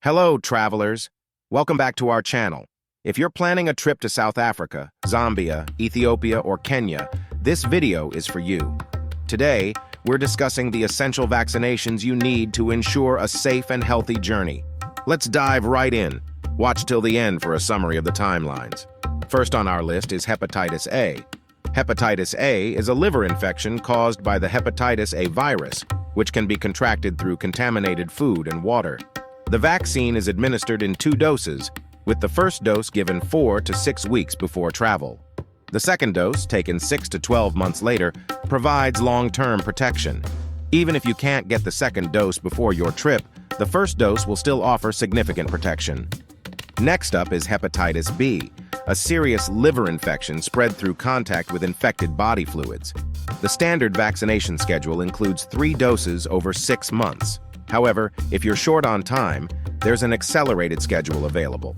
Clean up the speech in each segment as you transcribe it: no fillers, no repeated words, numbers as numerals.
Hello, travelers. Welcome back to our channel. If you're planning a trip to South Africa, Zambia, Ethiopia, or Kenya, this video is for you. Today, we're discussing the essential vaccinations you need to ensure a safe and healthy journey. Let's dive right in. Watch till the end for a summary of the timelines. First on our list is Hepatitis A. Hepatitis A is a liver infection caused by the Hepatitis A virus, which can be contracted through contaminated food and water. The vaccine is administered in 2 doses, with the first dose given 4 to 6 weeks before travel. The second dose, taken 6 to 12 months later, provides long-term protection. Even if you can't get the second dose before your trip, the first dose will still offer significant protection. Next up is Hepatitis B, a serious liver infection spread through contact with infected body fluids. The standard vaccination schedule includes 3 doses over 6 months. However, if you're short on time, there's an accelerated schedule available.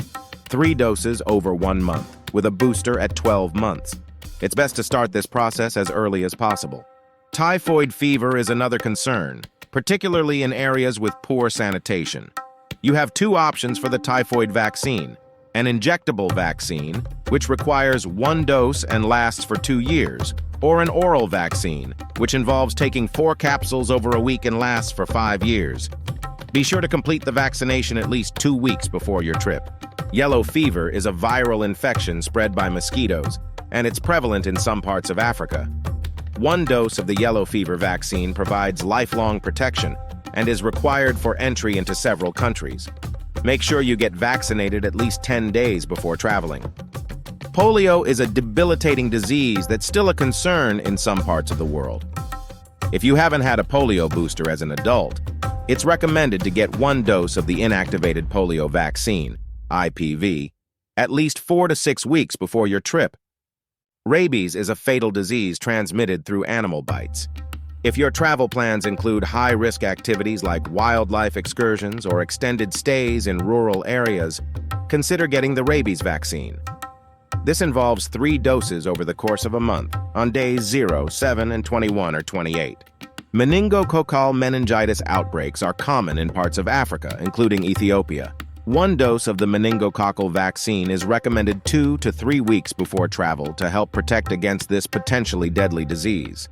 3 doses over 1 month, with a booster at 12 months. It's best to start this process as early as possible. Typhoid fever is another concern, particularly in areas with poor sanitation. You have 2 options for the typhoid vaccine: an injectable vaccine, which requires 1 dose and lasts for 2 years, or an oral vaccine, which involves taking 4 capsules over a week and lasts for 5 years. Be sure to complete the vaccination at least 2 weeks before your trip. Yellow fever is a viral infection spread by mosquitoes, and it's prevalent in some parts of Africa. 1 dose of the yellow fever vaccine provides lifelong protection and is required for entry into several countries. Make sure you get vaccinated at least 10 days before traveling. Polio is a debilitating disease that's still a concern in some parts of the world. If you haven't had a polio booster as an adult, it's recommended to get 1 dose of the inactivated polio vaccine, IPV, at least 4 to 6 weeks before your trip. Rabies is a fatal disease transmitted through animal bites. If your travel plans include high-risk activities like wildlife excursions or extended stays in rural areas, consider getting the rabies vaccine. This involves 3 doses over the course of a month, on days 0, 7, and 21 or 28. Meningococcal meningitis outbreaks are common in parts of Africa, including Ethiopia. 1 dose of the meningococcal vaccine is recommended 2 to 3 weeks before travel to help protect against this potentially deadly disease.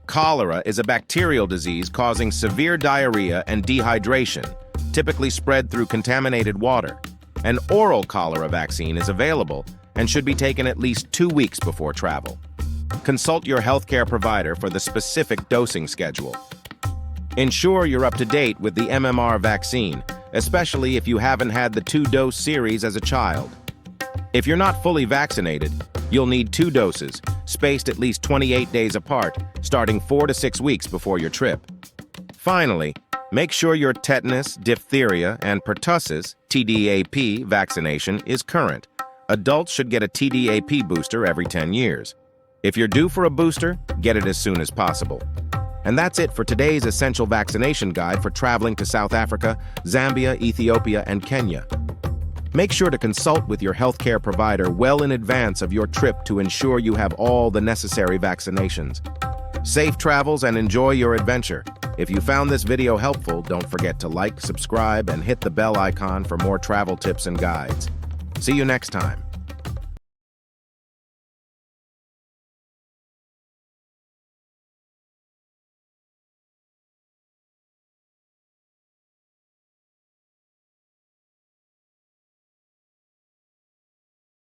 Cholera is a bacterial disease causing severe diarrhea and dehydration, typically spread through contaminated water. An oral cholera vaccine is available and should be taken at least 2 weeks before travel. Consult your healthcare provider for the specific dosing schedule. Ensure you're up to date with the MMR vaccine, especially if you haven't had the 2-dose series as a child. If you're not fully vaccinated, you'll need 2 doses, spaced at least 28 days apart, starting 4 to 6 weeks before your trip. Finally, make sure your tetanus, diphtheria, and pertussis (Tdap) vaccination is current. Adults should get a Tdap booster every 10 years. If you're due for a booster, get it as soon as possible. And that's it for today's essential vaccination guide for traveling to South Africa, Zambia, Ethiopia, and Kenya. Make sure to consult with your healthcare provider well in advance of your trip to ensure you have all the necessary vaccinations. Safe travels and enjoy your adventure. If you found this video helpful, don't forget to like, subscribe, and hit the bell icon for more travel tips and guides. See you next time.